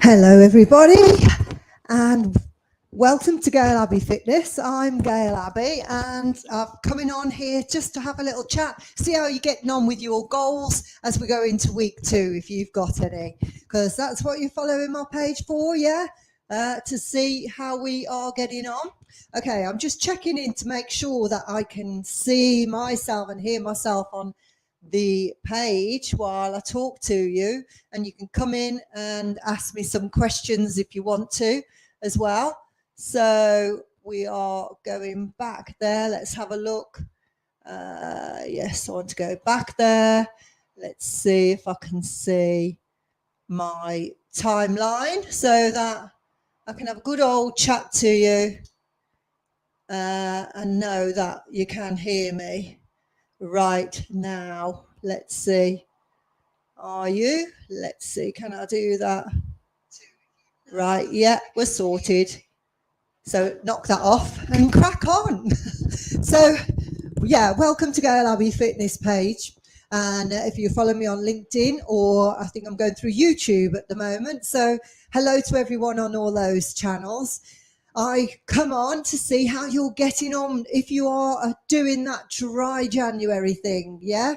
Hello everybody and welcome to Gail Abbey Fitness. I'm Gail Abbey and I'm coming on here just to have a little chat, see how you're getting on with your goals as we go into week 2 if you've got any, because that's what you're following my page for, yeah? To see how we are getting on. Okay, I'm just checking in to make sure that I can see myself and hear myself on the page while I talk to you, and you can come in and ask me some questions if you want to as well. So we are going back there. Let's have a look. Yes, I want to go back there. Let's see if I can see my timeline so that I can have a good old chat to you and know that you can hear me right now. Let's see. Are you? Let's see. Can I do that? Right. Yeah, we're sorted. So knock that off and crack on. So, yeah, welcome to Gail Abbey Fitness page. And if you follow me on LinkedIn, or I think I'm going through YouTube at the moment. So hello to everyone on all those channels. I come on to see how you're getting on if you are doing that dry January thing, yeah?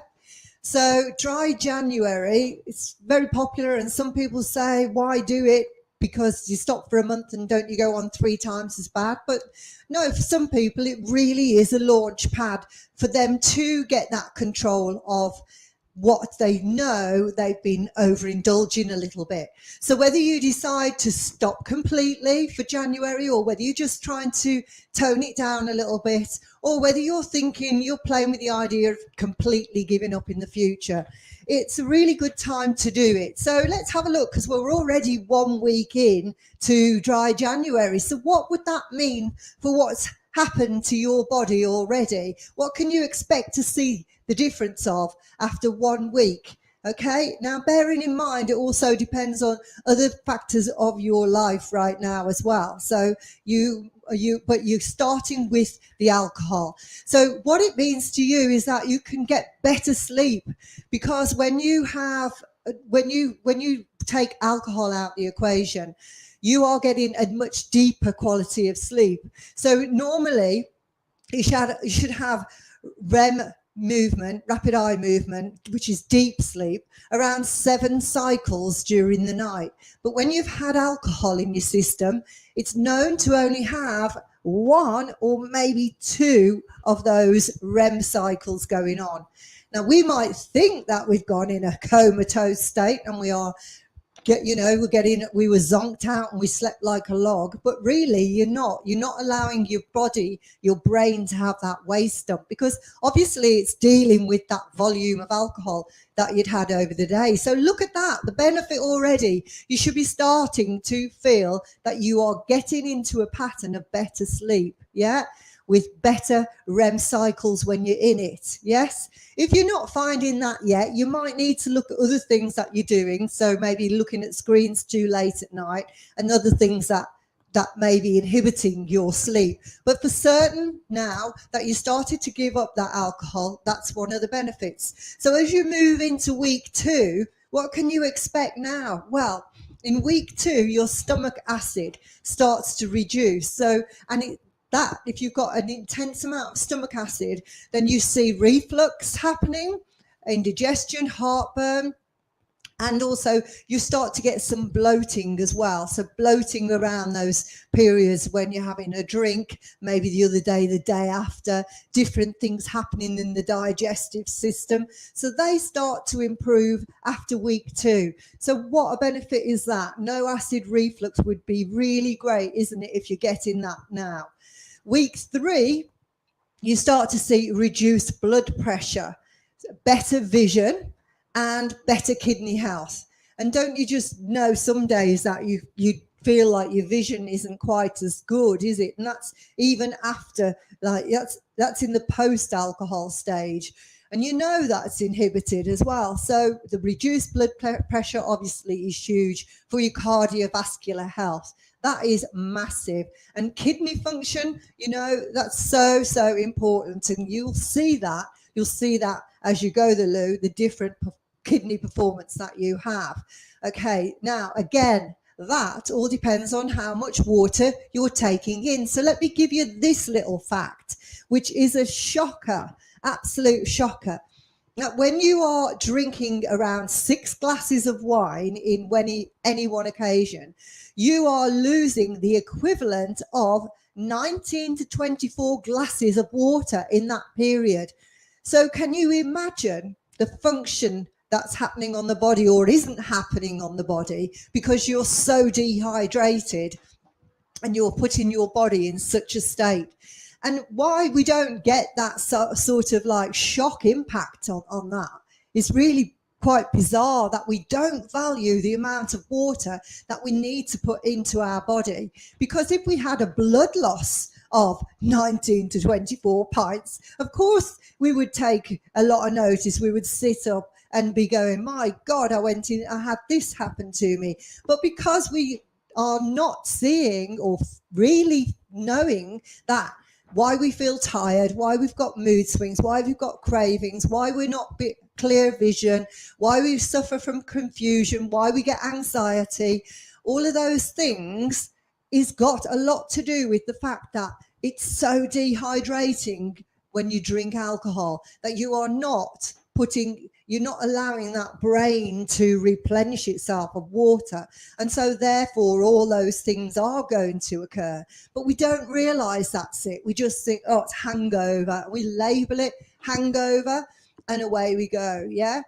So dry January, it's very popular, and some people say, why do it? Because you stop for a month and don't you go on 3 times as bad? But no, for some people, it really is a launch pad for them to get that control of what they know they've been overindulging a little bit. So whether you decide to stop completely for January, or whether you're just trying to tone it down a little bit, or whether you're thinking you're playing with the idea of completely giving up in the future, it's a really good time to do it. So let's have a look, because we're already 1 week in to dry January. So what would that mean for what's happened to your body already? What can you expect to see the difference of after 1 week? Okay, now bearing in mind it also depends on other factors of your life right now as well. So but you're starting with the alcohol. So what it means to you is that you can get better sleep, because when you take alcohol out the equation, you are getting a much deeper quality of sleep. So normally you should have REM movement, rapid eye movement, which is deep sleep, around 7 cycles during the night. But when you've had alcohol in your system, it's known to only have 1 or maybe 2 of those REM cycles going on. Now, we might think that we've gone in a comatose state and we were zonked out and we slept like a log, but really you're not allowing your body, your brain, to have that waste up, because obviously it's dealing with that volume of alcohol that you'd had over the day. So look at that, the benefit already. You should be starting to feel that you are getting into a pattern of better sleep, yeah, with better REM cycles when you're in it. Yes, if you're not finding that yet, you might need to look at other things that you're doing. So maybe looking at screens too late at night and other things that may be inhibiting your sleep. But for certain, now that you started to give up that alcohol, that's one of the benefits. So as you move into week 2, what can you expect now? Well, in week 2, your stomach acid starts to reduce. So, if you've got an intense amount of stomach acid, then you see reflux happening, indigestion, heartburn, and also you start to get some bloating as well. So bloating around those periods when you're having a drink, maybe the other day, the day after, different things happening in the digestive system. So they start to improve after week 2. So what a benefit is that? No acid reflux would be really great, isn't it, if you're getting that now? Week 3, you start to see reduced blood pressure, better vision, and better kidney health. And don't you just know some days that you feel like your vision isn't quite as good, is it? And that's even after, that's in the post-alcohol stage. And you know that's inhibited as well. So the reduced blood pressure obviously is huge for your cardiovascular health. That is massive. And kidney function, that's so important. And you'll see that as you go the different kidney performance that you have. Okay, now again, that all depends on how much water you're taking in. So let me give you this little fact, which is a shocker, absolute shocker. Now, when you are drinking around 6 glasses of wine in any one occasion, you are losing the equivalent of 19 to 24 glasses of water in that period. So can you imagine the function that's happening on the body or isn't happening on the body because you're so dehydrated and you're putting your body in such a state? And why we don't get that sort of like shock impact on that is really quite bizarre, that we don't value the amount of water that we need to put into our body. Because if we had a blood loss of 19 to 24 pints, of course we would take a lot of notice. We would sit up and be going, my God, I had this happen to me. But because we are not seeing or really knowing that, why we feel tired, why we've got mood swings, why we've got cravings, why we're not clear vision, why we suffer from confusion, why we get anxiety, all of those things is got a lot to do with the fact that it's so dehydrating when you drink alcohol, that you're not allowing that brain to replenish itself of water. And so therefore all those things are going to occur. But we don't realize that's it. We just think, oh, it's hangover. We label it hangover and away we go. Yeah.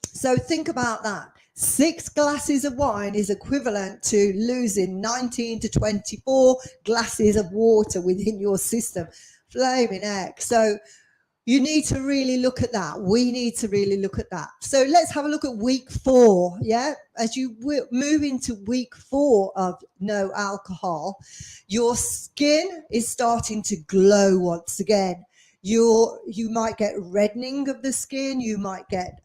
So think about that. 6 glasses of wine is equivalent to losing 19 to 24 glasses of water within your system. Flaming heck. So you need to really look at that. We need to really look at that. So let's have a look at week 4. Yeah. As you move into week 4 of no alcohol, your skin is starting to glow once again. You might get reddening of the skin. You might get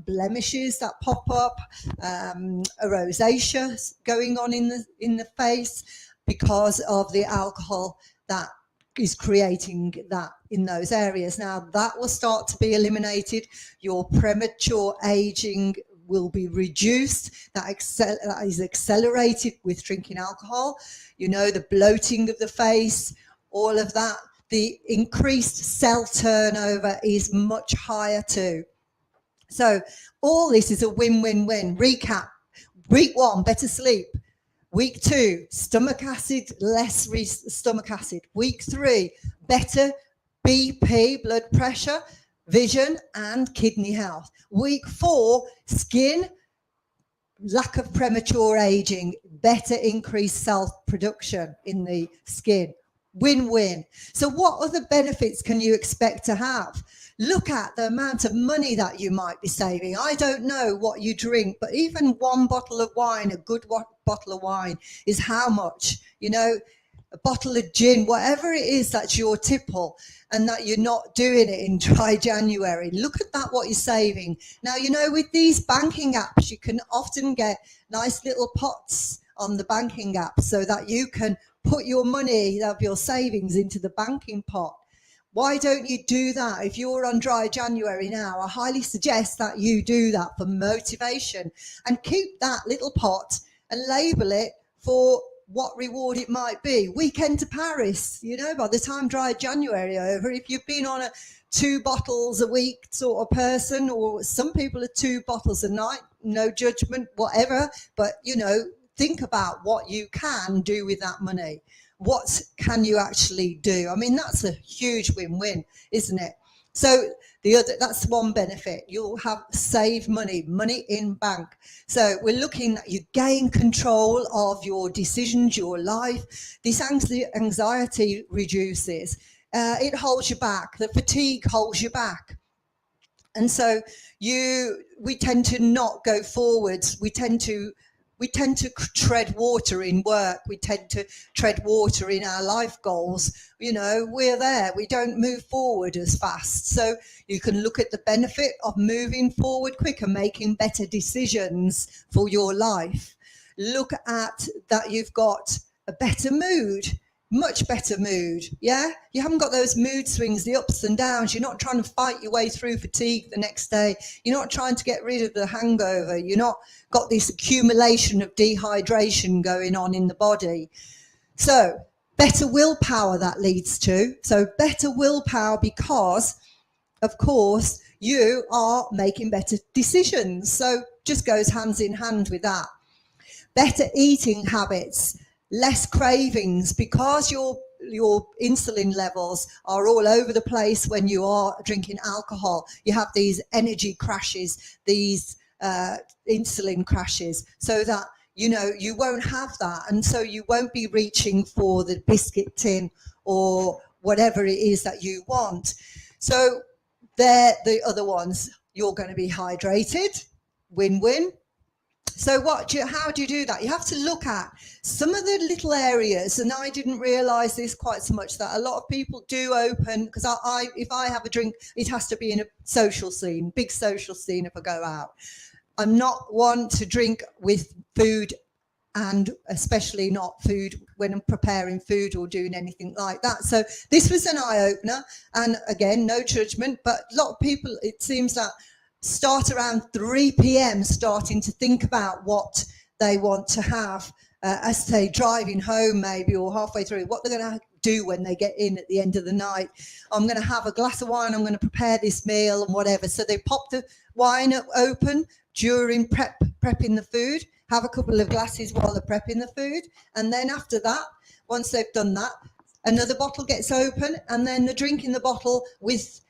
blemishes that pop up, a rosacea going on in the face because of the alcohol that is creating that in those areas. Now that will start to be eliminated. Your premature aging will be reduced. That is accelerated with drinking alcohol. You know, the bloating of the face, all of that. The increased cell turnover is much higher too. So all this is a win-win-win. Recap. Week 1, better sleep. Week 2, stomach acid, less stomach acid. Week 3, better BP, blood pressure, vision and kidney health. Week 4, skin, lack of premature aging, better increased cell production in the skin. Win-win. So what other benefits can you expect to have? Look at the amount of money that you might be saving. I don't know what you drink, but even one bottle of wine, a good bottle of wine, is how much? You know, a bottle of gin, whatever it is that's your tipple, and that you're not doing it in dry January. Look at that, what you're saving. Now, you know, with these banking apps, you can often get nice little pots on the banking app so that you can put your money of your savings into the banking pot. Why don't you do that? If you're on dry January now, I highly suggest that you do that for motivation, and keep that little pot and label it for what reward it might be. Weekend to Paris, you know, by the time dry January over, if you've been on a 2 bottles a week sort of person, or some people are 2 bottles a night, no judgment, whatever, but you know, think about what you can do with that money. What can you actually do? I mean, that's a huge win-win, isn't it? So that's one benefit. You'll have saved money in bank. So we're looking at you gain control of your decisions, your life. This anxiety reduces. It holds you back. The fatigue holds you back. And so we tend to not go forwards. We tend to tread water in work. We tend to tread water in our life goals. You know, we're there. We don't move forward as fast. So you can look at the benefit of moving forward quicker, making better decisions for your life. Look at that you've got a better mood. much better mood. Yeah, you haven't got those mood swings, the ups and downs. You're not trying to fight your way through fatigue the next day. You're not trying to get rid of the hangover. You're not got this accumulation of dehydration going on in the body. So better willpower that leads to. So better willpower because, of course, you are making better decisions. So just goes hands in hand with that. Better eating habits, less cravings, because your insulin levels are all over the place when you are drinking alcohol. You have these energy crashes, these insulin crashes, so that you won't have that, and so you won't be reaching for the biscuit tin or whatever it is that you want. So they're the other ones. You're going to be hydrated, win-win. So how do you do that? You have to look at some of the little areas, and I didn't realise this quite so much, that a lot of people do open, because if I have a drink, it has to be in a social scene, big social scene if I go out. I'm not one to drink with food, and especially not food when I'm preparing food or doing anything like that. So this was an eye-opener, and again, no judgment, but a lot of people, it seems that start around 3 p.m. starting to think about what they want to have as they driving home maybe, or halfway through, what they're going to do when they get in at the end of the night. I'm going to have a glass of wine, I'm going to prepare this meal and whatever. So they pop the wine open during prepping the food, have a couple of glasses while they're prepping the food, and then after that, once they've done that, another bottle gets open, and then they're drinking the bottle with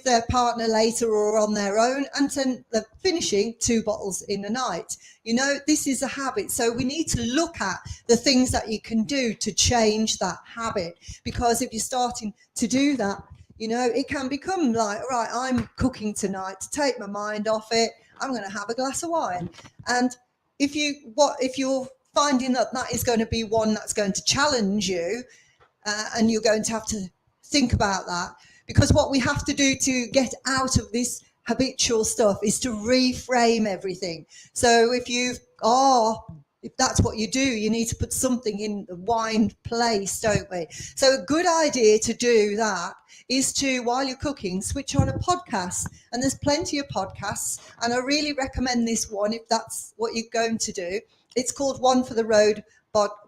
their partner later or on their own, and then they're finishing 2 bottles in a night. This is a habit. So we need to look at the things that you can do to change that habit, because if you're starting to do that, it can become like, right, I'm cooking tonight to take my mind off it, I'm going to have a glass of wine. And if you're finding that is going to be one that's going to challenge you, and you're going to have to think about that, because what we have to do to get out of this habitual stuff is to reframe everything. So if that's what you do, you need to put something in the wine place, don't we? So a good idea to do that is to, while you're cooking, switch on a podcast. And there's plenty of podcasts, and I really recommend this one if that's what you're going to do. It's called One for the Road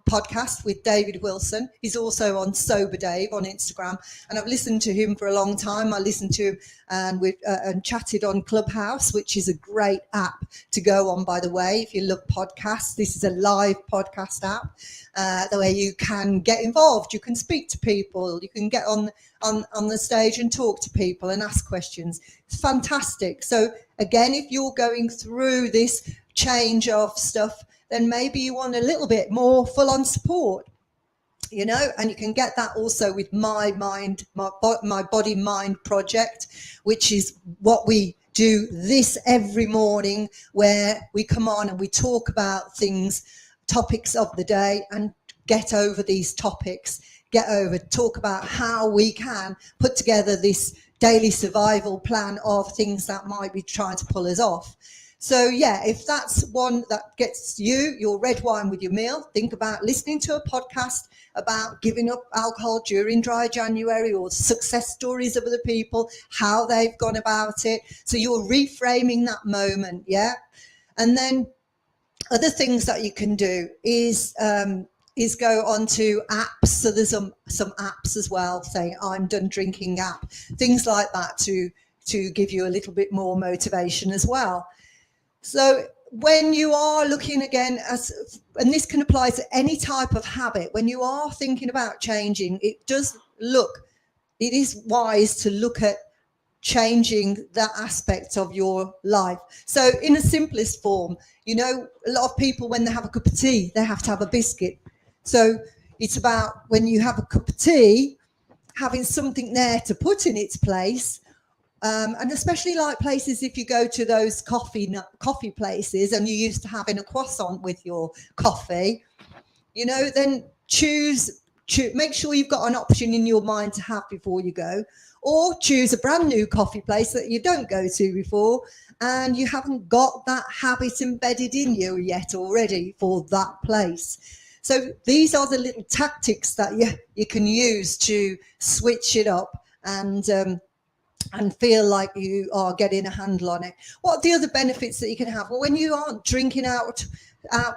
podcast with David Wilson. He's also on Sober Dave on Instagram, and I've listened to him for a long time. I listened to him and chatted on Clubhouse, which is a great app to go on, by the way, if you love podcasts. This is a live podcast app, the way you can get involved, you can speak to people, you can get on the stage and talk to people and ask questions. It's fantastic. So again, if you're going through this change of stuff, then maybe you want a little bit more full-on support, and you can get that also with my Body Mind Project, which is what we do this every morning, where we come on and we talk about topics of the day, and get over these topics, talk about how we can put together this daily survival plan of things that might be trying to pull us off. So yeah, if that's one that gets you your red wine with your meal, think about listening to a podcast about giving up alcohol during dry January, or success stories of other people, how they've gone about it. So you're reframing that moment, yeah? And then other things that you can do is go onto apps. So there's some apps as well, saying I'm done drinking app, things like that to give you a little bit more motivation as well. So when you are looking again, and this can apply to any type of habit, when you are thinking about changing, it is wise to look at changing that aspect of your life. So in the simplest form, a lot of people, when they have a cup of tea, they have to have a biscuit. So it's about, when you have a cup of tea, having something there to put in its place. And especially like places, if you go to those coffee places and you're used to having a croissant with your coffee, then make sure you've got an option in your mind to have before you go, or choose a brand new coffee place that you don't go to before and you haven't got that habit embedded in you yet already for that place. So these are the little tactics that you can use to switch it up and feel like you are getting a handle on it. What are the other benefits that you can have? Well, when you aren't drinking out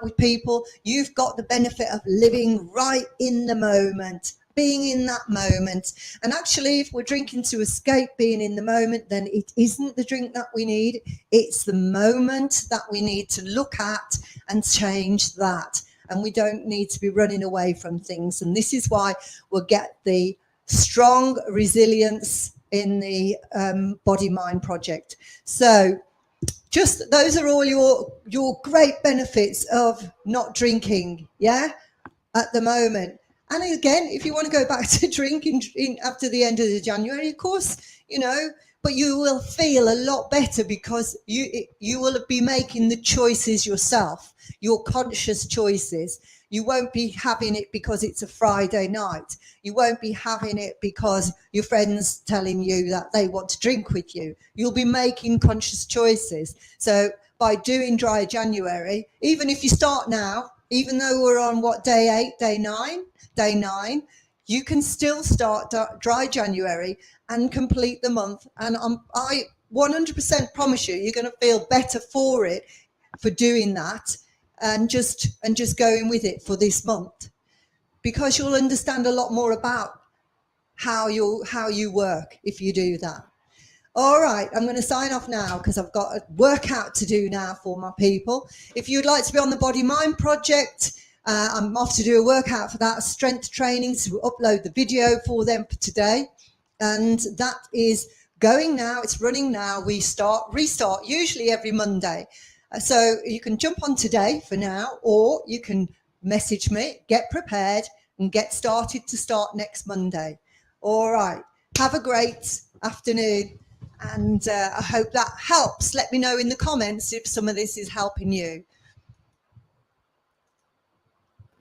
with people, you've got the benefit of living right in the moment, being in that moment. And actually, if we're drinking to escape being in the moment, then it isn't the drink that we need. It's the moment that we need to look at and change that. And we don't need to be running away from things. And this is why we'll get the strong resilience in the Body Mind Project. So just those are all your great benefits of not drinking, at the moment. And again, if you want to go back to drinking after the end of the January, of course, but you will feel a lot better because you will be making the choices yourself, your conscious choices. You won't be having it because it's a Friday night. You won't be having it because your friend's telling you that they want to drink with you. You'll be making conscious choices. So by doing Dry January, even if you start now, even though we're on day 8, day 9, you can still start Dry January and complete the month. And I 100% promise you're going to feel better for it, for doing that. And just going with it for this month, because you'll understand a lot more about how you work if you do that. All right, I'm going to sign off now because I've got a workout to do now for my people. If you'd like to be on the Body Mind Project, I'm off to do a workout for that, strength training, to upload the video for them for today. And that is going now, it's running now. We restart usually every Monday. So you can jump on today for now, or you can message me, get prepared and get started to start next Monday. All right. Have a great afternoon. And I hope that helps. Let me know in the comments if some of this is helping you.